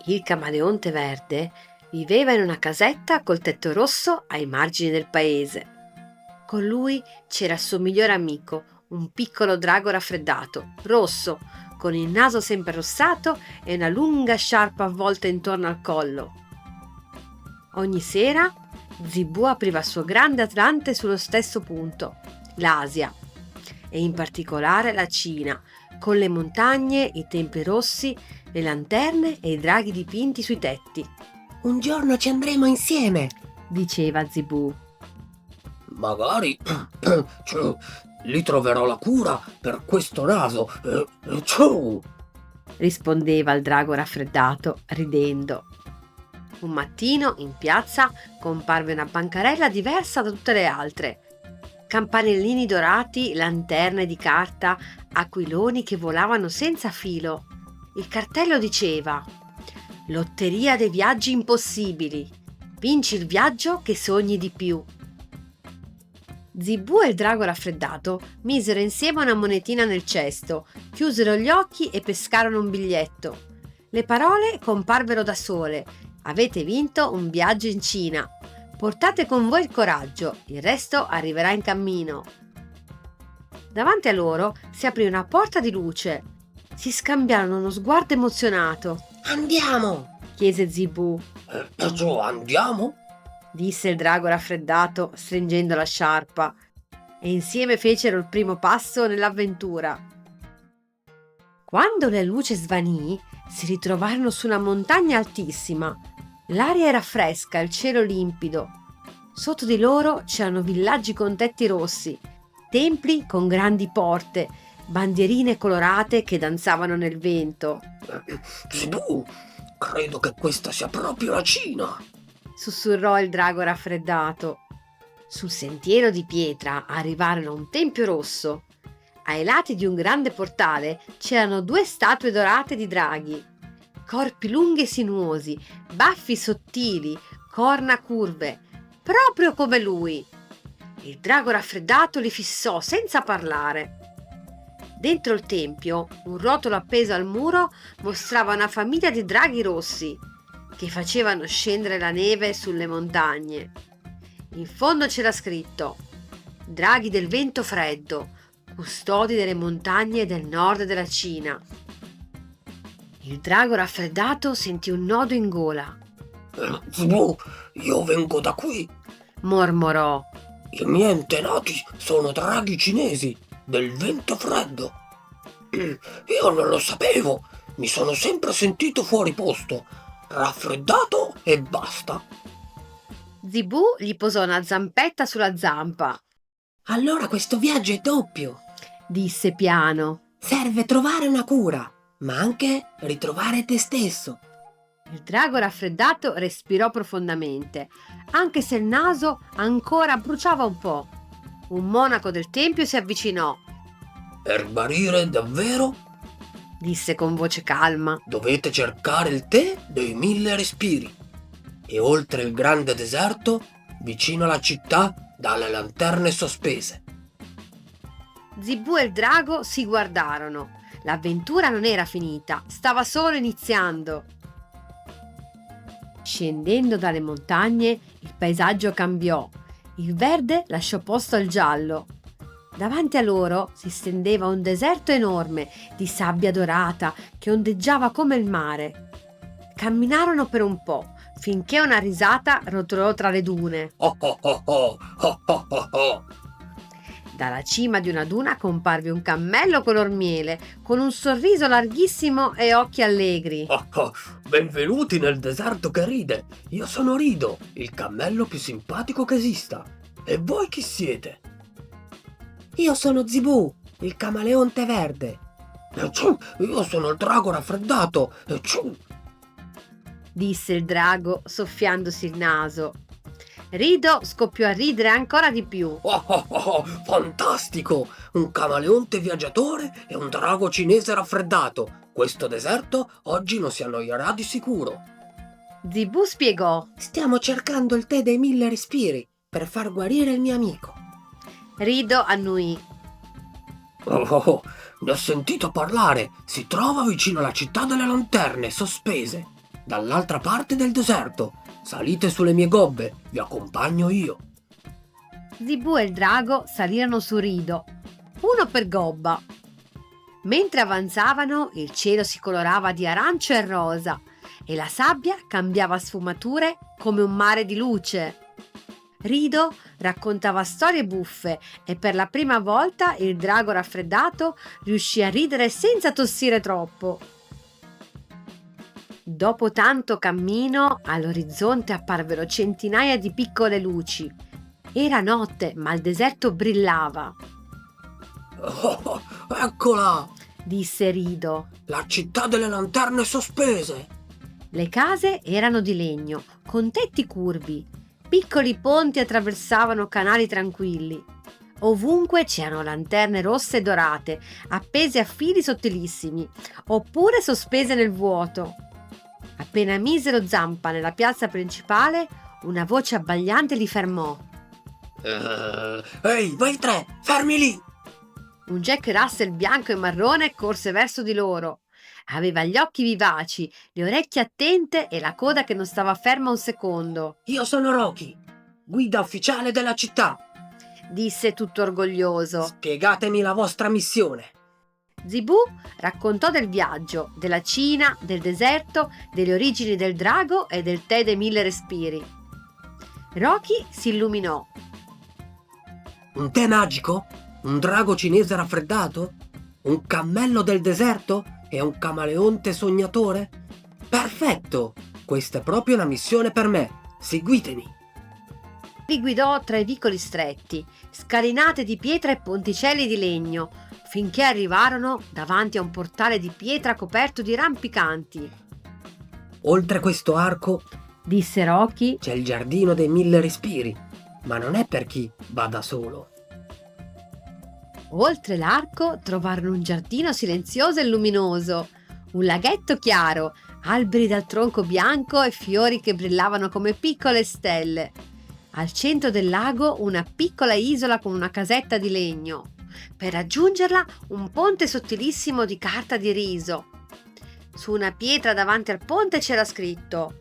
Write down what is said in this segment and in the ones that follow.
Il camaleonte verde viveva in una casetta col tetto rosso ai margini del paese. Con lui c'era il suo migliore amico, un piccolo drago raffreddato, rosso, con il naso sempre rossato e una lunga sciarpa avvolta intorno al collo. Ogni sera Zibù apriva il suo grande atlante sullo stesso punto, l'Asia, e in particolare la Cina, con le montagne, i templi rossi, le lanterne e i draghi dipinti sui tetti. Un giorno ci andremo insieme, diceva Zibù. Magari lì troverò la cura per questo naso. Ciao! Rispondeva il drago raffreddato, ridendo. Un mattino in piazza comparve una bancarella diversa da tutte le altre. Campanellini dorati, lanterne di carta, aquiloni che volavano senza filo. Il cartello diceva: Lotteria dei viaggi impossibili. Vinci il viaggio che sogni di più. Zibù e il drago raffreddato misero insieme una monetina nel cesto, chiusero gli occhi e pescarono un biglietto. Le parole comparvero da sole. Avete vinto un viaggio in Cina. Portate con voi il coraggio, il resto arriverà in cammino. Davanti a loro si aprì una porta di luce. Si scambiarono uno sguardo emozionato. Andiamo! Chiese Zibù. Andiamo? Disse il drago raffreddato, stringendo la sciarpa, e insieme fecero il primo passo nell'avventura. Quando la luce svanì, si ritrovarono su una montagna altissima. L'aria era fresca, il cielo limpido. Sotto di loro c'erano villaggi con tetti rossi, templi con grandi porte, bandierine colorate che danzavano nel vento. Zibù, credo che questa sia proprio la Cina, sussurrò il drago raffreddato. Sul sentiero di pietra arrivarono a un tempio rosso. Ai lati di un grande portale c'erano 2 statue dorate di draghi. Corpi lunghi e sinuosi, baffi sottili, corna curve, proprio come lui. Il drago raffreddato li fissò senza parlare. Dentro il tempio, un rotolo appeso al muro mostrava una famiglia di draghi rossi che facevano scendere la neve sulle montagne. In fondo c'era scritto: Draghi del vento freddo, custodi delle montagne del nord della Cina. Il drago raffreddato sentì un nodo in gola. Zibù, io vengo da qui. Mormorò. I miei antenati sono draghi cinesi del vento freddo. Io non lo sapevo, mi sono sempre sentito fuori posto, raffreddato e basta. Zibù gli posò una zampetta sulla zampa. Allora questo viaggio è doppio, disse piano. Serve trovare una cura, ma anche ritrovare te stesso. Il drago raffreddato respirò profondamente, anche se il naso ancora bruciava un po'. Un monaco del tempio si avvicinò. Per guarire davvero? Disse con voce calma. Dovete cercare il tè dei 1000 respiri. E oltre il grande deserto, vicino alla città, dalle lanterne sospese. Zibù e il drago si guardarono. L'avventura non era finita, stava solo iniziando. Scendendo dalle montagne, il paesaggio cambiò. Il verde lasciò posto al giallo. Davanti a loro si stendeva un deserto enorme di sabbia dorata che ondeggiava come il mare. Camminarono per un po', finché una risata rotolò tra le dune. Oh oh oh oh, oh oh oh oh. Dalla cima di una duna comparve un cammello color miele, con un sorriso larghissimo e occhi allegri. Oh oh, benvenuti nel deserto che ride. Io sono Rido, il cammello più simpatico che esista. E voi chi siete? Io sono Zibù, il camaleonte verde. Io sono il drago raffreddato. Disse il drago soffiandosi il naso. Rido scoppiò a ridere ancora di più. Oh, oh, oh, fantastico! Un camaleonte viaggiatore e un drago cinese raffreddato. Questo deserto oggi non si annoierà di sicuro. Zibù spiegò. Stiamo cercando il tè dei 1000 respiri per far guarire il mio amico. Rido annuì. Ne ho sentito parlare. Si trova vicino alla città delle lanterne sospese. dall'altra parte del deserto. Salite sulle mie gobbe, vi accompagno io. Zibù e il drago salirono su Rido, uno per gobba. Mentre avanzavano, il cielo si colorava di arancio e rosa e la sabbia cambiava sfumature come un mare di luce. Rido raccontava storie buffe e per la prima volta il drago raffreddato riuscì a ridere senza tossire troppo. Dopo tanto cammino, all'orizzonte apparvero centinaia di piccole luci. Era notte, ma il deserto brillava, Oh, eccola! disse Rido. La città delle lanterne sospese! Le case erano di legno, con tetti curvi. Piccoli ponti attraversavano canali tranquilli. Ovunque c'erano lanterne rosse e dorate, appese a fili sottilissimi, oppure sospese nel vuoto. Appena misero zampa nella piazza principale, una voce abbagliante li fermò. Ehi, voi tre, fermi lì! Un Jack Russell bianco e marrone corse verso di loro. Aveva gli occhi vivaci, le orecchie attente e la coda che non stava ferma un secondo. Io sono Rocky, guida ufficiale della città. Disse tutto orgoglioso. Spiegatemi la vostra missione. Zibù raccontò del viaggio, della Cina, del deserto, delle origini del drago e del tè dei 1000 respiri. Rocky si illuminò. Un tè magico? Un drago cinese raffreddato? Un cammello del deserto? E un camaleonte sognatore? Perfetto! Questa è proprio una missione per me. Seguitemi. Li guidò tra i vicoli stretti, scalinate di pietra e ponticelli di legno, finché arrivarono davanti a un portale di pietra coperto di rampicanti. Oltre questo arco Disse Rocky. c'è il giardino dei 1000 respiri, ma non è per chi va da solo. Oltre l'arco trovarono un giardino silenzioso e luminoso, un laghetto chiaro, alberi dal tronco bianco e fiori che brillavano come piccole stelle. Al centro del lago una piccola isola con una casetta di legno. Per raggiungerla un ponte sottilissimo di carta di riso. Su una pietra davanti al ponte c'era scritto: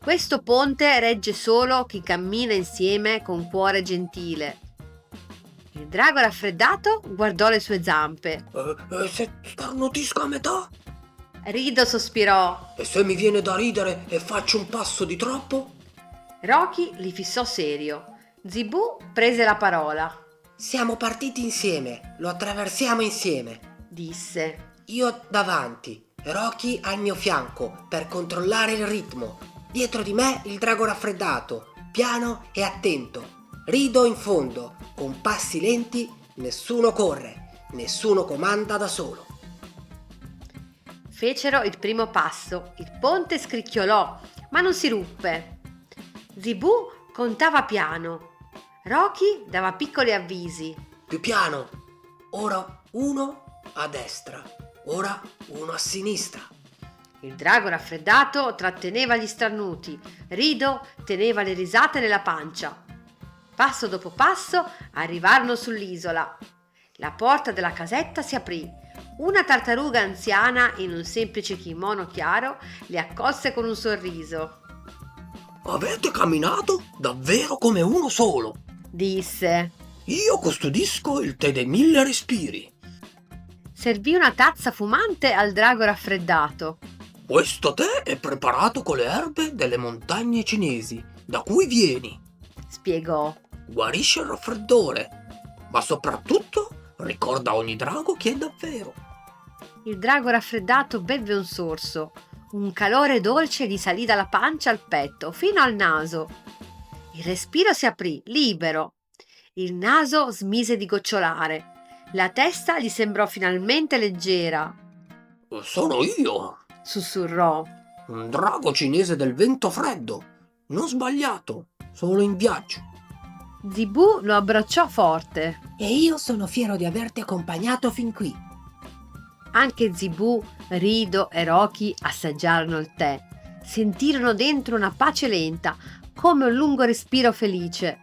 «Questo ponte regge solo chi cammina insieme con cuore gentile». Il drago raffreddato guardò le sue zampe. Se starnutisco a metà? Rido sospirò. E se mi viene da ridere e faccio un passo di troppo? Rocky li fissò serio. Zibù prese la parola. Siamo partiti insieme, lo attraversiamo insieme. Disse. Io davanti, Rocky al mio fianco per controllare il ritmo. Dietro di me il drago raffreddato, piano e attento. Rido in fondo, con passi lenti, nessuno corre, nessuno comanda da solo. Fecero il primo passo, il ponte scricchiolò, ma non si ruppe. Zibù contava piano. Rocky dava piccoli avvisi. Più piano. Ora uno a destra, ora uno a sinistra. Il drago raffreddato tratteneva gli starnuti, Rido teneva le risate nella pancia. Passo dopo passo arrivarono sull'isola. La porta della casetta si aprì. Una tartaruga anziana in un semplice kimono chiaro li accolse con un sorriso. Avete camminato davvero come uno solo. Disse. Io custodisco il tè dei 1000 respiri. Servì una tazza fumante al drago raffreddato. Questo tè è preparato con le erbe delle montagne cinesi, da cui vieni. Spiegò. Guarisce il raffreddore, ma soprattutto ricorda a ogni drago chi è davvero. Il drago raffreddato bevve un sorso. Un calore dolce gli salì dalla pancia al petto, fino al naso. Il respiro si aprì, libero. Il naso smise di gocciolare. La testa gli sembrò finalmente leggera. Sono io, Sussurrò. un drago cinese del vento freddo. Non sbagliato, sono in viaggio. Zibù lo abbracciò forte. E io sono fiero di averti accompagnato fin qui. Anche Zibù, Rido e Rocky assaggiarono il tè. Sentirono dentro una pace lenta, come un lungo respiro felice.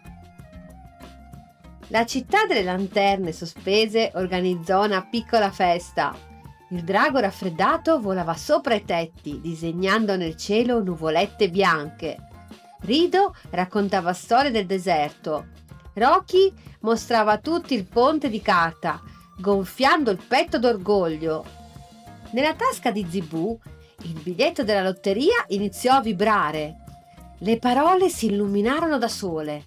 La città delle lanterne sospese organizzò una piccola festa. Il drago raffreddato volava sopra i tetti, disegnando nel cielo nuvolette bianche. Rido raccontava storie del deserto. Rocky mostrava a tutti il ponte di carta, gonfiando il petto d'orgoglio. Nella tasca di Zibù, il biglietto della lotteria iniziò a vibrare. Le parole si illuminarono da sole.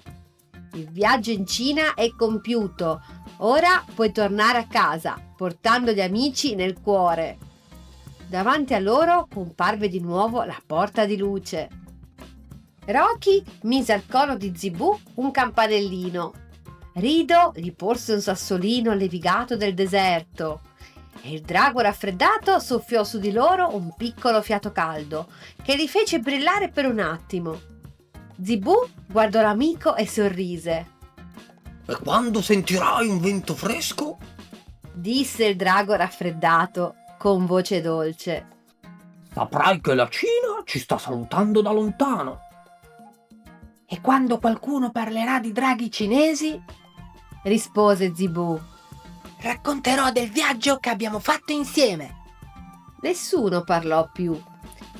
Il viaggio in Cina è compiuto. Ora puoi tornare a casa, portando gli amici nel cuore. Davanti a loro comparve di nuovo la porta di luce. Rocky mise al collo di Zibù un campanellino. Rido gli porse un sassolino levigato del deserto. E il drago raffreddato soffiò su di loro un piccolo fiato caldo che li fece brillare per un attimo. Zibù guardò l'amico e sorrise. E quando sentirai un vento fresco? Disse il drago raffreddato con voce dolce. Saprai che la Cina ci sta salutando da lontano. E quando qualcuno parlerà di draghi cinesi, Rispose Zibù. racconterò del viaggio che abbiamo fatto insieme. Nessuno parlò più.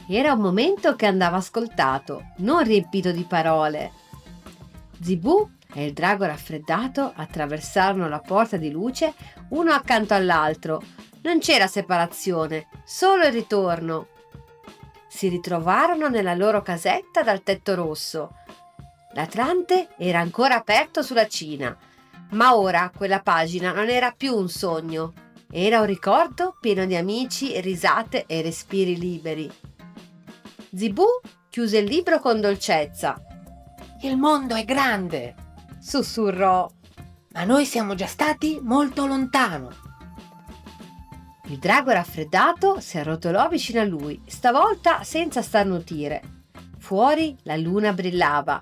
Era un momento che andava ascoltato, non riempito di parole. Zibù e il drago raffreddato attraversarono la porta di luce uno accanto all'altro. Non c'era separazione, solo il ritorno. Si ritrovarono nella loro casetta dal tetto rosso. L'Atlante era ancora aperto sulla Cina, ma ora quella pagina non era più un sogno. Era un ricordo pieno di amici, risate e respiri liberi. Zibù chiuse il libro con dolcezza. Il mondo è grande, Sussurrò. ma noi siamo già stati molto lontano. Il drago raffreddato si arrotolò vicino a lui, stavolta senza starnutire. Fuori la luna brillava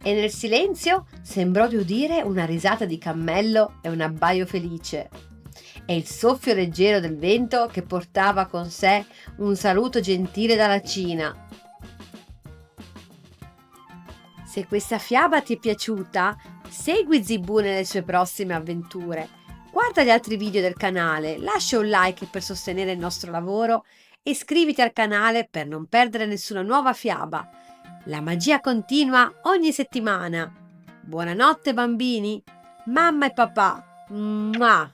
e nel silenzio sembrò di udire una risata di cammello e un abbaio felice. E il soffio leggero del vento che portava con sé un saluto gentile dalla Cina. Se questa fiaba ti è piaciuta, segui Zibù nelle sue prossime avventure. Guarda gli altri video del canale, lascia un like per sostenere il nostro lavoro e iscriviti al canale per non perdere nessuna nuova fiaba. La magia continua ogni settimana. Buonanotte bambini, mamma e papà. Mua.